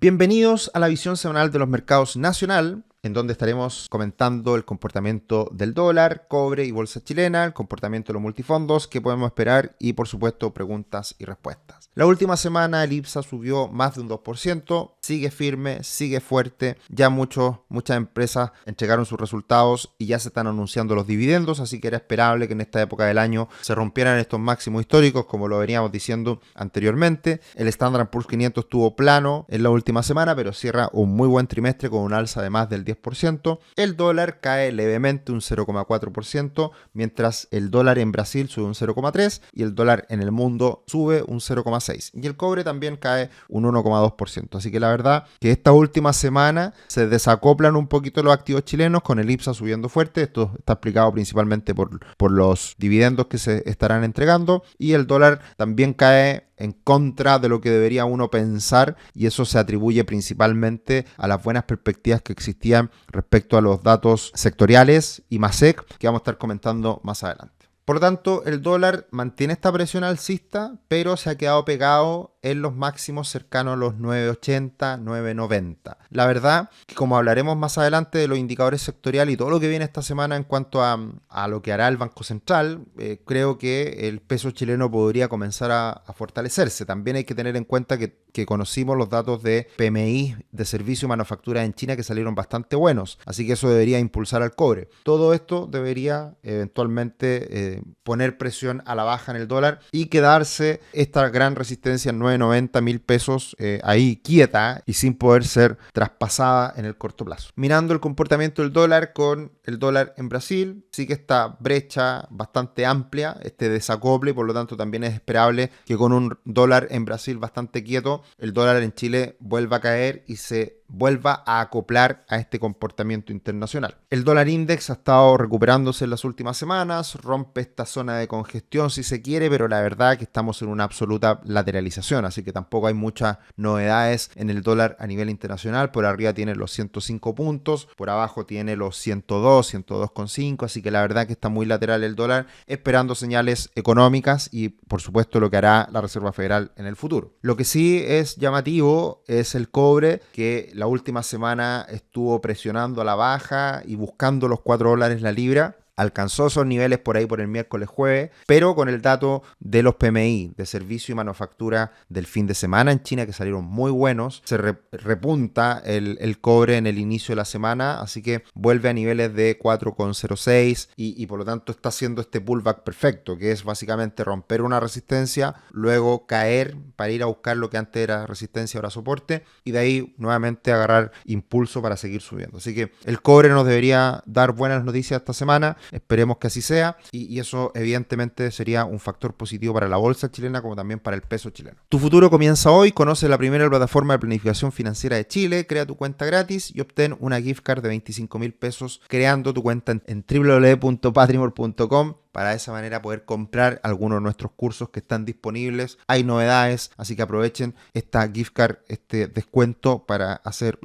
Bienvenidos a la visión semanal de los mercados nacional, en donde estaremos comentando el comportamiento del dólar, cobre y bolsa chilena, el comportamiento de los multifondos, qué podemos esperar y, por supuesto, preguntas y respuestas. La última semana el IPSA subió más de un 2%, sigue firme, sigue fuerte. Ya muchas empresas entregaron sus resultados y ya se están anunciando los dividendos, así que era esperable que en esta época del año se rompieran estos máximos históricos, como lo veníamos diciendo anteriormente. El Standard & Poor's 500 estuvo plano en la última semana, pero cierra un muy buen trimestre con un alza de más del 10%. El dólar cae levemente un 0,4%, mientras el dólar en Brasil sube un 0,3% y el dólar en el mundo sube un 0,6%. Y el cobre también cae un 1,2%. Así que la verdad que esta última semana se desacoplan un poquito los activos chilenos, con el IPSA subiendo fuerte. Esto está explicado principalmente por los dividendos que se estarán entregando, y el dólar también cae en contra de lo que debería uno pensar, y eso se atribuye principalmente a las buenas perspectivas que existían respecto a los datos sectoriales y MASEC, que vamos a estar comentando más adelante. Por lo tanto, el dólar mantiene esta presión alcista, pero se ha quedado pegado en los máximos cercanos a los 9.80, 9.90. La verdad que, como hablaremos más adelante de los indicadores sectoriales y todo lo que viene esta semana en cuanto a lo que hará el Banco Central, creo que el peso chileno podría comenzar a fortalecerse. También hay que tener en cuenta que conocimos los datos de PMI de servicio y manufactura en China, que salieron bastante buenos, así que eso debería impulsar al cobre. Todo esto debería eventualmente poner presión a la baja en el dólar y quedarse esta gran resistencia en 9.90, 1.000 pesos ahí quieta y sin poder ser traspasada en el corto plazo. Mirando el comportamiento del dólar con el dólar en Brasil, sí que esta brecha bastante amplia, este desacople, y por lo tanto también es esperable que con un dólar en Brasil bastante quieto, el dólar en Chile vuelva a caer y se vuelva a acoplar a este comportamiento internacional. El dólar index ha estado recuperándose en las últimas semanas, rompe esta zona de congestión si se quiere, pero la verdad es que estamos en una absoluta lateralización, así que tampoco hay muchas novedades en el dólar a nivel internacional. Por arriba tiene los 105 puntos, por abajo tiene los 102, 102,5, así que la verdad que está muy lateral el dólar, esperando señales económicas y, por supuesto, lo que hará la Reserva Federal en el futuro. Lo que sí es llamativo es el cobre, que la última semana estuvo presionando a la baja y buscando los $4 la libra. Alcanzó esos niveles por ahí por el miércoles jueves, pero con el dato de los PMI de servicio y manufactura del fin de semana en China, que salieron muy buenos, se repunta el cobre en el inicio de la semana, así que vuelve a niveles de 4,06 y por lo tanto está haciendo este pullback perfecto, que es básicamente romper una resistencia, luego caer para ir a buscar lo que antes era resistencia, ahora soporte, y de ahí nuevamente agarrar impulso para seguir subiendo. Así que el cobre nos debería dar buenas noticias esta semana. Esperemos que así sea, y eso evidentemente sería un factor positivo para la bolsa chilena como también para el peso chileno. Tu futuro comienza hoy. Conoce la primera plataforma de planificación financiera de Chile, crea tu cuenta gratis y obtén una gift card de 25.000 pesos creando tu cuenta en www.patrimor.com, para de esa manera poder comprar algunos de nuestros cursos que están disponibles. Hay novedades, así que aprovechen esta gift card, este descuento, para hacer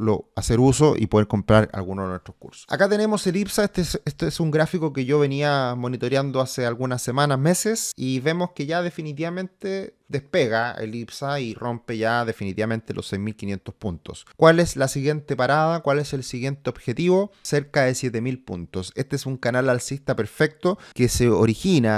uso y poder comprar algunos de nuestros cursos. Acá tenemos el IPSA. Este es un gráfico que yo venía monitoreando hace algunas semanas, meses, y vemos que ya definitivamente despega el IPSA y rompe ya definitivamente los 6.500 puntos. ¿Cuál es la siguiente parada? ¿Cuál es el siguiente objetivo? Cerca de 7.000 puntos. Este es un canal alcista perfecto que se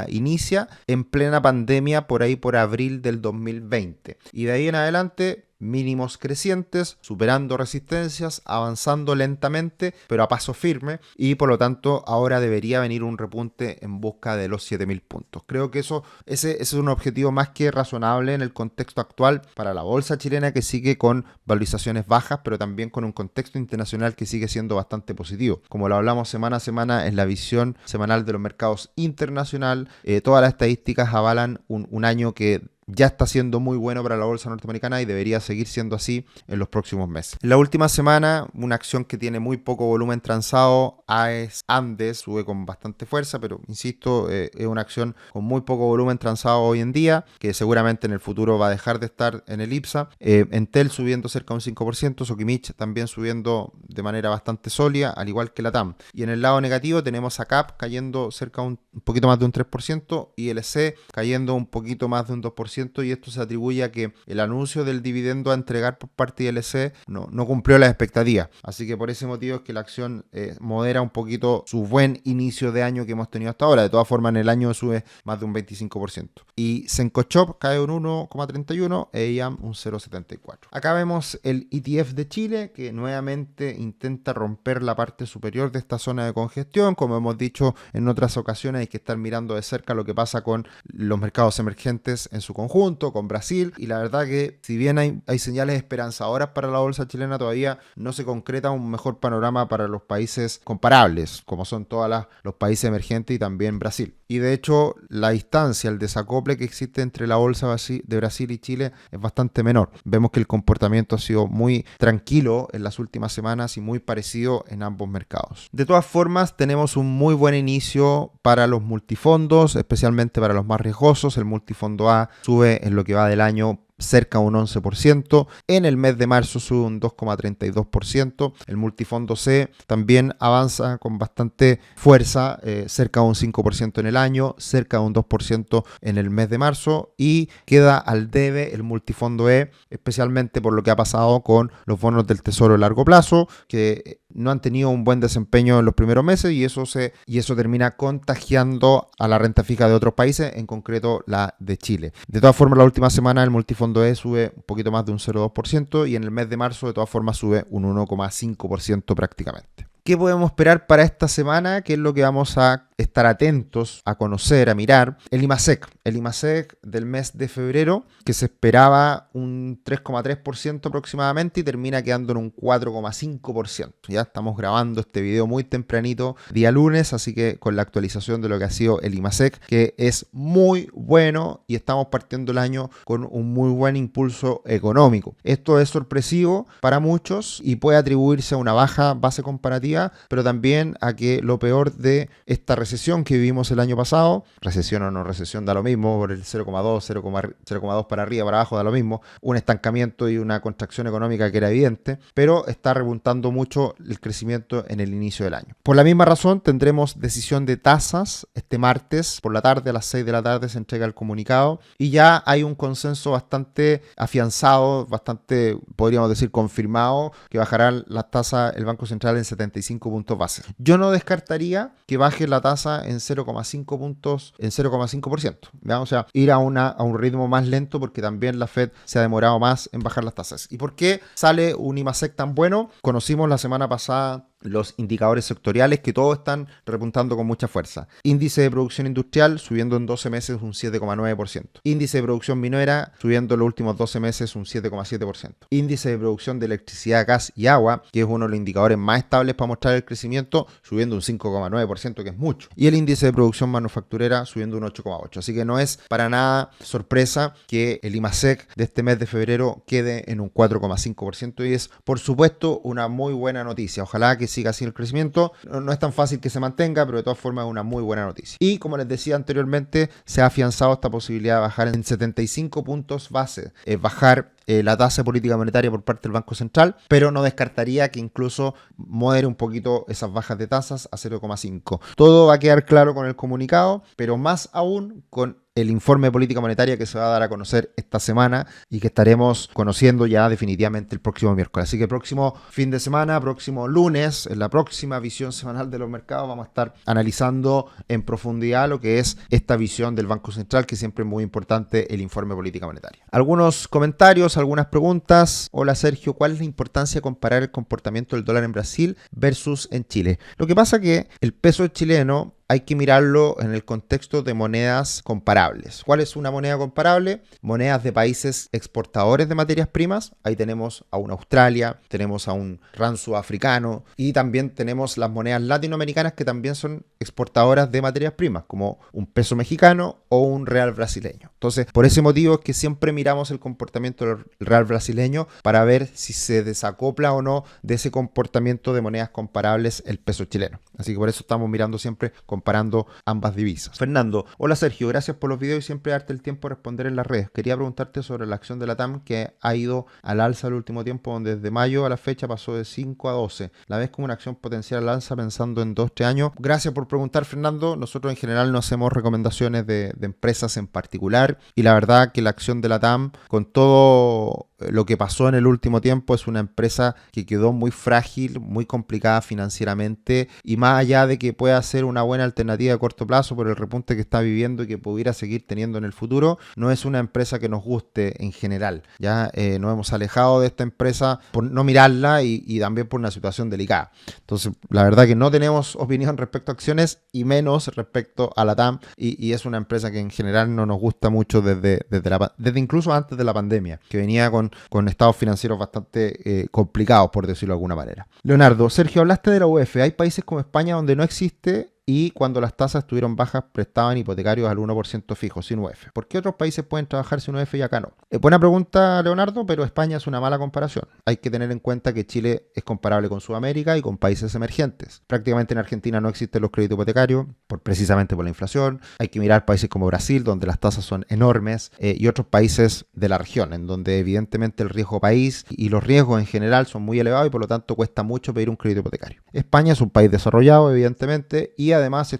inicia en plena pandemia, por ahí por abril del 2020. Y de ahí en adelante, mínimos crecientes, superando resistencias, avanzando lentamente, pero a paso firme, y por lo tanto ahora debería venir un repunte en busca de los 7.000 puntos. Creo que ese es un objetivo más que razonable en el contexto actual para la bolsa chilena, que sigue con valorizaciones bajas, pero también con un contexto internacional que sigue siendo bastante positivo. Como lo hablamos semana a semana en la visión semanal de los mercados internacional, todas las estadísticas avalan un año que ya está siendo muy bueno para la bolsa norteamericana y debería seguir siendo así en los próximos meses. En la última semana, una acción que tiene muy poco volumen transado, AES Andes, sube con bastante fuerza, pero insisto, es una acción con muy poco volumen transado hoy en día, que seguramente en el futuro va a dejar de estar en el IPSA. Entel subiendo cerca de un 5%, Sokimich también subiendo de manera bastante sólida, al igual que la TAM. Y en el lado negativo tenemos a CAP cayendo cerca de un poquito más de un 3%, y LC cayendo un poquito más de un 2%, 1% y esto se atribuye a que el anuncio del dividendo a entregar por parte de ILC no cumplió las expectativas. Así que por ese motivo es que la acción modera un poquito su buen inicio de año que hemos tenido hasta ahora. De todas formas, en el año sube más de un 25%. Y Sencochop cae un 1,31 e IAM un 0,74. Acá vemos el ETF de Chile que nuevamente intenta romper la parte superior de esta zona de congestión. Como hemos dicho en otras ocasiones, hay que estar mirando de cerca lo que pasa con los mercados emergentes en su conjunto, con Brasil. Y la verdad que si bien hay señales esperanzadoras para la bolsa chilena, todavía no se concreta un mejor panorama para los países comparables, como son todos los países emergentes y también Brasil. Y de hecho, la distancia, el desacople que existe entre la bolsa de Brasil y Chile es bastante menor. Vemos que el comportamiento ha sido muy tranquilo en las últimas semanas y muy parecido en ambos mercados. De todas formas, tenemos un muy buen inicio para los multifondos, especialmente para los más riesgosos. El multifondo A sube en lo que va del año cerca de un 11%, en el mes de marzo sube un 2,32%, el multifondo C también avanza con bastante fuerza, cerca de un 5% en el año, cerca de un 2% en el mes de marzo y queda al debe el multifondo E, especialmente por lo que ha pasado con los bonos del tesoro de largo plazo, que no han tenido un buen desempeño en los primeros meses y eso termina contagiando a la renta fija de otros países, en concreto la de Chile. De todas formas, la última semana el multifondo E sube un poquito más de un 0,2% y en el mes de marzo de todas formas sube un 1,5% prácticamente. ¿Qué podemos esperar para esta semana? ¿Qué es lo que vamos a estar atentos a conocer, a mirar? El IMASEC. El IMASEC del mes de febrero, que se esperaba un 3,3% aproximadamente y termina quedando en un 4,5%. Ya estamos grabando este video muy tempranito, día lunes, así que con la actualización de lo que ha sido el IMASEC, que es muy bueno y estamos partiendo el año con un muy buen impulso económico. Esto es sorpresivo para muchos y puede atribuirse a una baja base comparativa, pero también a que lo peor de esta recesión que vivimos el año pasado, recesión o no recesión da lo mismo, por el 0,2, 0,2 para arriba, para abajo da lo mismo, un estancamiento y una contracción económica que era evidente, pero está repuntando mucho el crecimiento en el inicio del año. Por la misma razón tendremos decisión de tasas este martes por la tarde, a las 6 de la tarde se entrega el comunicado y ya hay un consenso bastante afianzado, bastante, podríamos decir, confirmado, que bajará las tasas el Banco Central en 75 puntos base. Yo no descartaría que baje la tasa en 0,5 puntos, en 0,5%. O sea, ir a un ritmo más lento porque también la Fed se ha demorado más en bajar las tasas. ¿Y por qué sale un IMASEC tan bueno? Conocimos la semana pasada los indicadores sectoriales que todos están repuntando con mucha fuerza. Índice de producción industrial subiendo en 12 meses un 7,9%. Índice de producción minera subiendo en los últimos 12 meses un 7,7%. Índice de producción de electricidad, gas y agua, que es uno de los indicadores más estables para mostrar el crecimiento, subiendo un 5,9%, que es mucho. Y el índice de producción manufacturera subiendo un 8,8%. Así que no es para nada sorpresa que el IMASEC de este mes de febrero quede en un 4,5% y es, por supuesto, una muy buena noticia. Ojalá que siga así el crecimiento. No es tan fácil que se mantenga, pero de todas formas es una muy buena noticia. Y como les decía anteriormente, se ha afianzado esta posibilidad de bajar en 75 puntos base, bajar la tasa de política monetaria por parte del Banco Central, pero no descartaría que incluso modere un poquito esas bajas de tasas a 0,5. Todo va a quedar claro con el comunicado, pero más aún con el informe de política monetaria que se va a dar a conocer esta semana y que estaremos conociendo ya definitivamente el próximo miércoles. Así que próximo fin de semana, próximo lunes, en la próxima visión semanal de los mercados, vamos a estar analizando en profundidad lo que es esta visión del Banco Central, que siempre es muy importante el informe de política monetaria. Algunos comentarios, algunas preguntas. Hola Sergio, ¿cuál es la importancia de comparar el comportamiento del dólar en Brasil versus en Chile? Lo que pasa es que el peso chileno hay que mirarlo en el contexto de monedas comparables. ¿Cuál es una moneda comparable? Monedas de países exportadores de materias primas. Ahí tenemos a un Australia, tenemos a un rand sudafricano y también tenemos las monedas latinoamericanas que también son exportadoras de materias primas, como un peso mexicano o un real brasileño. Entonces, por ese motivo es que siempre miramos el comportamiento del real brasileño para ver si se desacopla o no de ese comportamiento de monedas comparables el peso chileno. Así que por eso estamos mirando siempre comparando ambas divisas. Fernando, hola Sergio, gracias por los videos y siempre darte el tiempo de responder en las redes. Quería preguntarte sobre la acción de la TAM que ha ido al alza el último tiempo, donde desde mayo a la fecha pasó de 5 a 12. ¿La ves como una acción potencial al alza pensando en 2-3 años? Gracias por preguntar, Fernando. Nosotros en general no hacemos recomendaciones de empresas en particular y la verdad que la acción de la TAM, con todo lo que pasó en el último tiempo, es una empresa que quedó muy frágil, muy complicada financieramente y más allá de que pueda ser una buena alternativa a corto plazo por el repunte que está viviendo y que pudiera seguir teniendo en el futuro, no es una empresa que nos guste en general. Ya nos hemos alejado de esta empresa por no mirarla y también por una situación delicada. Entonces, la verdad que no tenemos opinión respecto a acciones y menos respecto a la TAM y es una empresa que en general no nos gusta mucho desde incluso antes de la pandemia, que venía con estados financieros bastante complicados, por decirlo de alguna manera. Leonardo, Sergio, hablaste de la UEF. Hay países como España donde no existe y cuando las tasas estuvieron bajas prestaban hipotecarios al 1% fijo, sin UEF. ¿Por qué otros países pueden trabajar sin UEF y acá no? Buena pregunta, Leonardo, pero España es una mala comparación. Hay que tener en cuenta que Chile es comparable con Sudamérica y con países emergentes. Prácticamente en Argentina no existen los créditos hipotecarios, precisamente por la inflación. Hay que mirar países como Brasil, donde las tasas son enormes, y otros países de la región, en donde evidentemente el riesgo país y los riesgos en general son muy elevados y por lo tanto cuesta mucho pedir un crédito hipotecario. España es un país desarrollado, evidentemente, y además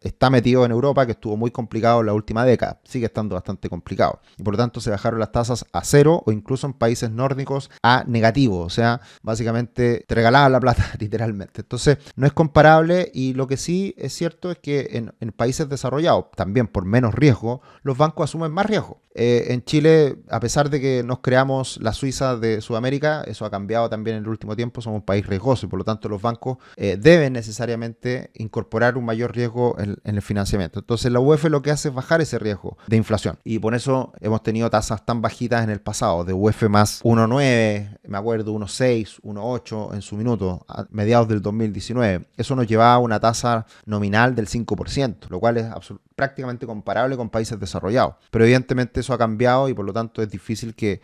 está metido en Europa, que estuvo muy complicado en la última década. Sigue estando bastante complicado. Y por lo tanto se bajaron las tasas a cero o incluso en países nórdicos a negativo. O sea, básicamente te regalaban la plata, literalmente. Entonces, no es comparable y lo que sí es cierto es que en países desarrollados, también por menos riesgo, los bancos asumen más riesgo. En Chile, a pesar de que nos creamos la Suiza de Sudamérica, eso ha cambiado también en el último tiempo, somos un país riesgoso y por lo tanto los bancos deben necesariamente incorporar un mayor riesgo en el financiamiento. Entonces la UEF lo que hace es bajar ese riesgo de inflación y por eso hemos tenido tasas tan bajitas en el pasado, de UEF más 1,9, me acuerdo, 1,6, 1,8 en su minuto, a mediados del 2019. Eso nos llevaba a una tasa nominal del 5%, lo cual es prácticamente comparable con países desarrollados. Pero evidentemente eso ha cambiado y por lo tanto es difícil que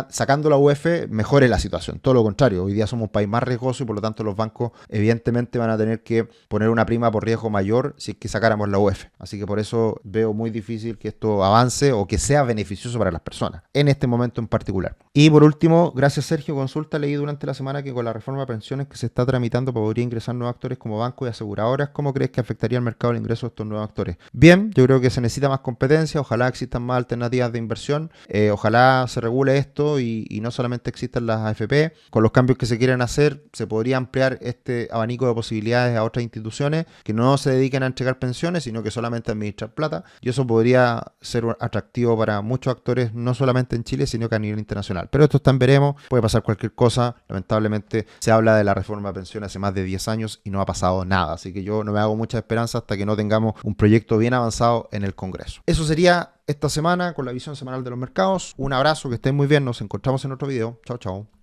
sacando la UEF mejore la situación. Todo lo contrario, hoy día somos un país más riesgoso y por lo tanto los bancos evidentemente van a tener que poner una prima por riesgo mayor si es que sacáramos la UEF. Así que por eso veo muy difícil que esto avance o que sea beneficioso para las personas, en este momento en particular. Y por último, gracias Sergio, consulta, leí durante la semana que con la reforma de pensiones que se está tramitando podría ingresar nuevos actores como bancos y aseguradoras. ¿Cómo crees que afectaría al mercado el ingreso de estos nuevos actores? Bien, yo creo que se necesita más competencia, ojalá existan más alternativas de inversión, ojalá se regule esto y no solamente existan las AFP. Con los cambios que se quieren hacer, se podría ampliar este abanico de posibilidades a otras instituciones que no se dediquen a entregar pensiones, sino que solamente a administrar plata, y eso podría ser atractivo para muchos actores, no solamente en Chile, sino que a nivel internacional. Pero esto está en veremos, puede pasar cualquier cosa. Lamentablemente se habla de la reforma de pensiones hace más de 10 años y no ha pasado nada, así que yo no me hago mucha esperanza hasta que no tengamos un proyecto bien avanzado en el Congreso. Eso sería esta semana con la visión semanal de los mercados. Un abrazo, que estén muy bien, nos encontramos en otro video. Chao, chao.